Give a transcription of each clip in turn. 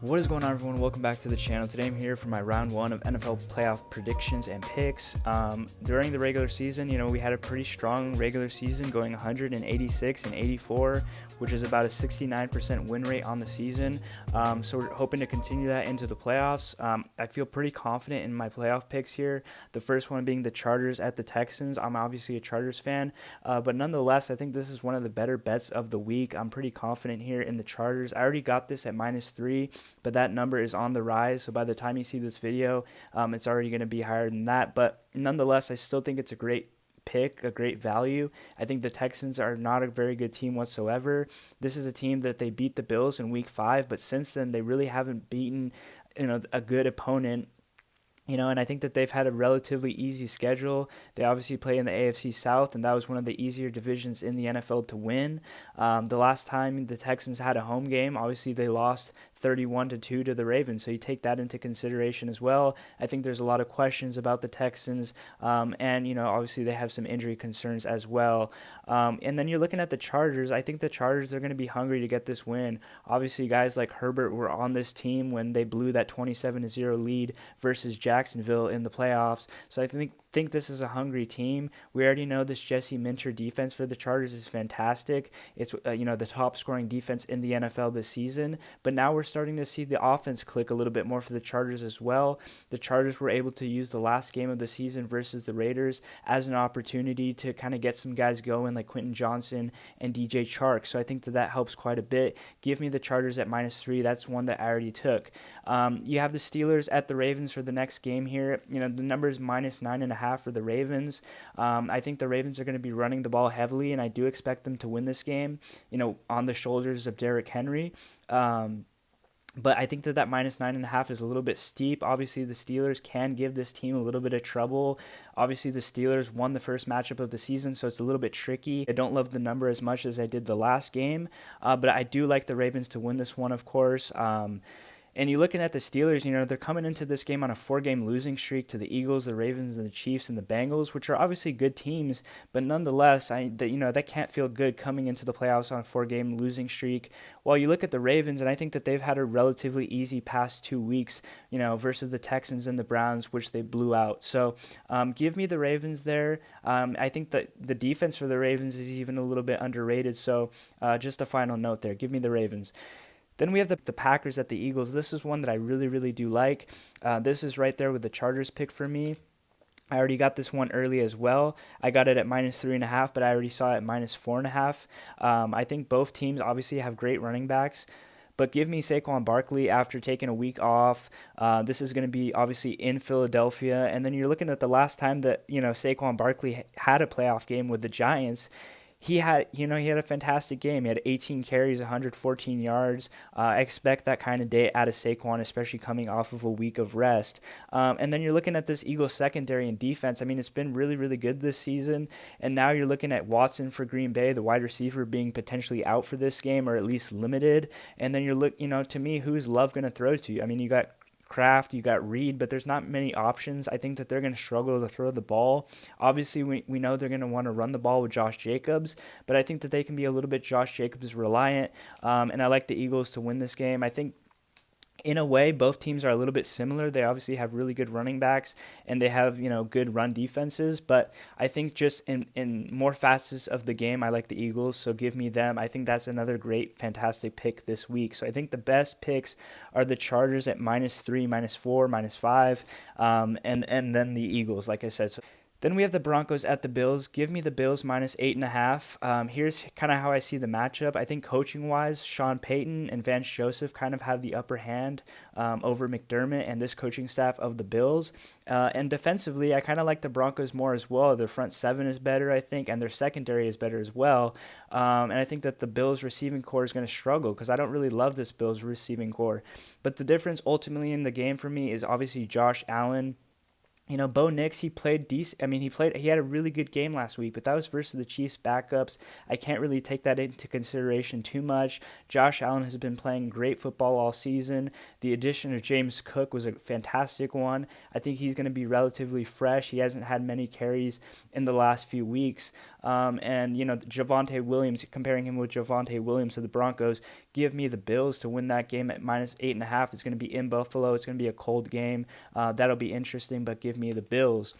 What is going on, everyone? Welcome back to the channel. Today I'm here for my round one of NFL playoff predictions and picks. During the regular season, we had a pretty strong regular season, going 186 and 84, which is about a 69% win rate on the season. So we're hoping to continue that into the playoffs. I feel pretty confident in my playoff picks here. The first one being the Chargers at the Texans. I'm obviously a Chargers fan, but nonetheless, I think this is one of the better bets of the week. I'm pretty confident here in the Chargers. I already got this at -3. But that number is on the rise. So by the time you see this video, it's already going to be higher than that. But nonetheless, I still think it's a great pick, a great value. I think the Texans are not a very good team whatsoever. This is a team that they beat the Bills in week 5, but since then they really haven't beaten, a good opponent. And I think that they've had a relatively easy schedule. They obviously play in the AFC South, and that was one of the easier divisions in the NFL to win. The last time the Texans had a home game, obviously they lost 31-2 to the Ravens, so you take that into consideration as well. I think there's a lot of questions about the Texans, and obviously they have some injury concerns as well. And then you're looking at the Chargers. I think the Chargers are going to be hungry to get this win. Obviously, guys like Herbert were on this team when they blew that 27-0 lead versus Jacksonville in the playoffs. So I think this is a hungry team. We already know this Jesse Minter defense for the Chargers is fantastic. It's the top scoring defense in the NFL this season. But now we're starting to see the offense click a little bit more for the Chargers as well. The Chargers were able to use the last game of the season versus the Raiders as an opportunity to kind of get some guys going like Quentin Johnson and DJ Chark. So I think that helps quite a bit. Give me the Chargers at -3. That's one that I already took. You have the Steelers at the Ravens for the next game here. The number is -9.5 for the Ravens. I think the Ravens are going to be running the ball heavily, and I do expect them to win this game, on the shoulders of Derrick Henry. But I think that -9.5 is a little bit steep. Obviously, the Steelers can give this team a little bit of trouble. Obviously, the Steelers won the first matchup of the season, so it's a little bit tricky. I don't love the number as much as I did the last game, but I do like the Ravens to win this one, of course. And you're looking at the Steelers, they're coming into this game on a 4-game losing streak to the Eagles, the Ravens, and the Chiefs, and the Bengals, which are obviously good teams. But nonetheless, that can't feel good coming into the playoffs on a 4-game losing streak. While you look at the Ravens, and I think that they've had a relatively easy past 2 weeks, versus the Texans and the Browns, which they blew out. So give me the Ravens there. I think that the defense for the Ravens is even a little bit underrated. So just a final note there. Give me the Ravens. Then we have the Packers at the Eagles. This is one that I really, really do like. This is right there with the Chargers pick for me. I already got this one early as well. I got it at -3.5, but I already saw it at -4.5. I think both teams obviously have great running backs. But give me Saquon Barkley after taking a week off. This is going to be obviously in Philadelphia. And then you're looking at the last time that, Saquon Barkley had a playoff game with the Giants. He had a fantastic game. He had 18 carries, 114 yards. I expect that kind of day out of Saquon, especially coming off of a week of rest. And then you're looking at this Eagles secondary and defense. I mean, it's been really, really good this season. And now you're looking at Watson for Green Bay, the wide receiver, being potentially out for this game or at least limited. And then to me, who's Love going to throw to? I mean, you got Kraft, you got Reed, but there's not many options. I think that they're going to struggle to throw the ball. Obviously, we know they're going to want to run the ball with Josh Jacobs, but I think that they can be a little bit Josh Jacobs reliant, and I like the Eagles to win this game. I think in a way, both teams are a little bit similar. They obviously have really good running backs, and they have, good run defenses. But I think just in more facets of the game, I like the Eagles, so give me them. I think that's another great, fantastic pick this week. So I think the best picks are the Chargers at -3, -4, -5, and then the Eagles, like I said. So then we have the Broncos at the Bills. Give me the Bills -8.5. Here's kind of how I see the matchup. I think coaching-wise, Sean Payton and Vance Joseph kind of have the upper hand over McDermott and this coaching staff of the Bills. And defensively, I kind of like the Broncos more as well. Their front seven is better, I think, and their secondary is better as well. And I think that the Bills receiving core is going to struggle because I don't really love this Bills receiving core. But the difference ultimately in the game for me is obviously Josh Allen Bo Nix, he played decent. I mean, he had a really good game last week, but that was versus the Chiefs backups. I can't really take that into consideration too much. Josh Allen has been playing great football all season. The addition of James Cook was a fantastic one. I think he's going to be relatively fresh. He hasn't had many carries in the last few weeks. And Javonte Williams, comparing him with Javonte Williams of the Broncos, give me the Bills to win that game at -8.5. It's going to be in Buffalo. It's going to be a cold game. That'll be interesting, but give me the Bills.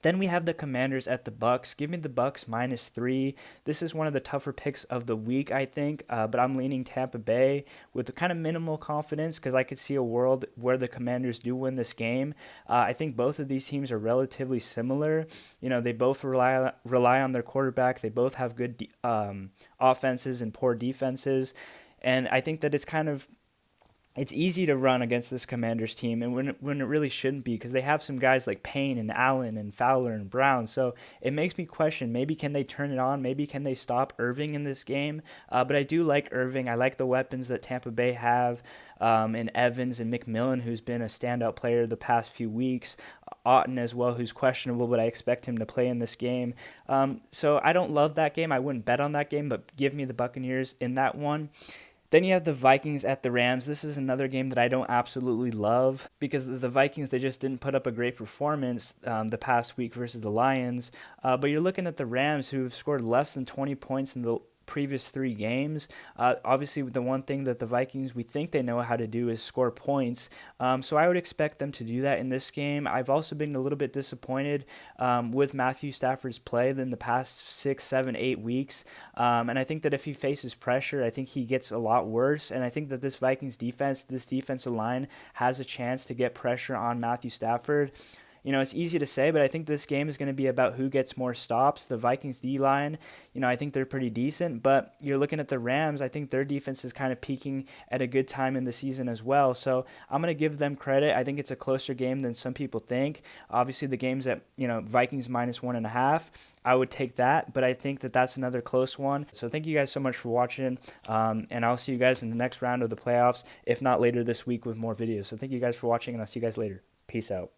Then we have the Commanders at the Bucs. Give me the Bucs -3. This is one of the tougher picks of the week, I think, but I'm leaning Tampa Bay with kind of minimal confidence because I could see a world where the Commanders do win this game. I think both of these teams are relatively similar. They both rely on their quarterback. They both have good offenses and poor defenses, and I think that it's easy to run against this Commanders team, and when it really shouldn't be, because they have some guys like Payne and Allen and Fowler and Brown. So it makes me question, maybe can they turn it on? Maybe can they stop Irving in this game? But I do like Irving. I like the weapons that Tampa Bay have, and Evans and McMillan, who's been a standout player the past few weeks. Otton as well, who's questionable, but I expect him to play in this game. So I don't love that game. I wouldn't bet on that game, but give me the Buccaneers in that one. Then you have the Vikings at the Rams. This is another game that I don't absolutely love because the Vikings, they just didn't put up a great performance the past week versus the Lions. But you're looking at the Rams, who've scored less than 20 points in the previous 3 games. Obviously, the one thing that the Vikings, we think they know how to do is score points. So I would expect them to do that in this game. I've also been a little bit disappointed with Matthew Stafford's play in the past 6, 7, 8 weeks. And I think that if he faces pressure, I think he gets a lot worse. And I think that this Vikings defense, this defensive line has a chance to get pressure on Matthew Stafford. It's easy to say, but I think this game is going to be about who gets more stops. The Vikings D-line, I think they're pretty decent, but you're looking at the Rams. I think their defense is kind of peaking at a good time in the season as well. So I'm going to give them credit. I think it's a closer game than some people think. Obviously, the game's at, Vikings -1.5. I would take that, but I think that that's another close one. So thank you guys so much for watching, and I'll see you guys in the next round of the playoffs, if not later this week with more videos. So thank you guys for watching, and I'll see you guys later. Peace out.